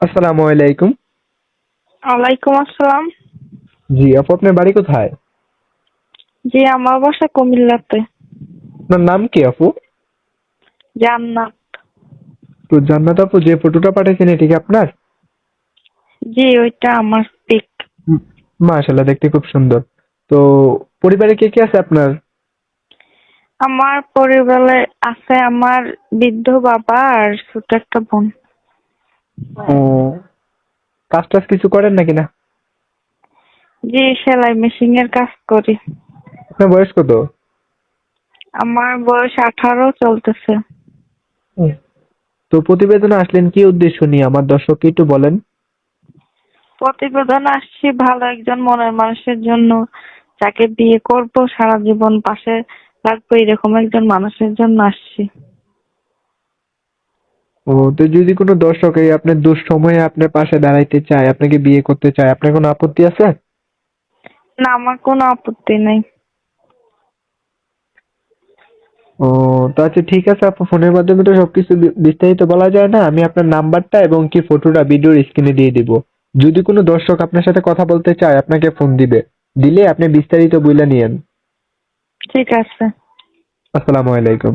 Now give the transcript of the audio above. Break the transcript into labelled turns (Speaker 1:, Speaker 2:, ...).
Speaker 1: আসসালামু আলাইকুম।
Speaker 2: ওয়ালাইকুম আসসালাম।
Speaker 1: জি আপু, আপনার বাড়ি কোথায়?
Speaker 2: জি, আমার বাসা কুমিল্লাতে।
Speaker 1: আপনার নাম কি আপু?
Speaker 2: জান্নাত।
Speaker 1: তো জান্নাত আপু, যে ফটোটা পাঠিয়েছেন এটা কি আপনার?
Speaker 2: জি, ওইটা আমার পিক।
Speaker 1: মাশাআল্লাহ, দেখতে খুব সুন্দর। তো পরিবারে কে কে আছে আপনার?
Speaker 2: আমার পরিবারে আছে আমার বৃদ্ধ বাবা আর ছোট একটা বোন।
Speaker 1: ও, কাজ টাজ কিছু করেন নাকি না?
Speaker 2: জি, সেলাই মেশিন এর কাজ করি।
Speaker 1: আপনার বয়স কত?
Speaker 2: আমার বয়স 18 চলতেছে।
Speaker 1: হুম। তো প্রতিবেদনে আসলেন কি উদ্দেশ্য নিয়ে, আমার দর্শককে একটু বলেন।
Speaker 2: প্রতিবেদন আসছি ভালো একজন মনের মানুষের জন্য, যাকে বিয়ে করব, সারা জীবন পাশে রাখবো, এরকম একজন মানুষের জন্য আসছি।
Speaker 1: ও, তো যদি কোনো দর্শক এই আপনার দুঃসময়ে আপনার পাশে দাঁড়াইতে চায়, আপনাকে বিয়ে করতে চায়, আপনার কোনো আপত্তি আছে?
Speaker 2: না, আমার কোনো আপত্তি নেই।
Speaker 1: ও, তো আচ্ছা ঠিক আছে আপু, ফোনের মাধ্যমে তো সবকিছু বিস্তারিত বলা যায় না। আমি আপনার নাম্বারটা এবং কি ফটোটা ভিডিওর স্ক্রিনে দিয়ে দিব। যদি কোনো দর্শক আপনার সাথে কথা বলতে চায় আপনাকে ফোন দিবে, দিলে আপনি বিস্তারিত বইলা নিয়েন।
Speaker 2: ঠিক আছে।
Speaker 1: আসসালামু আলাইকুম।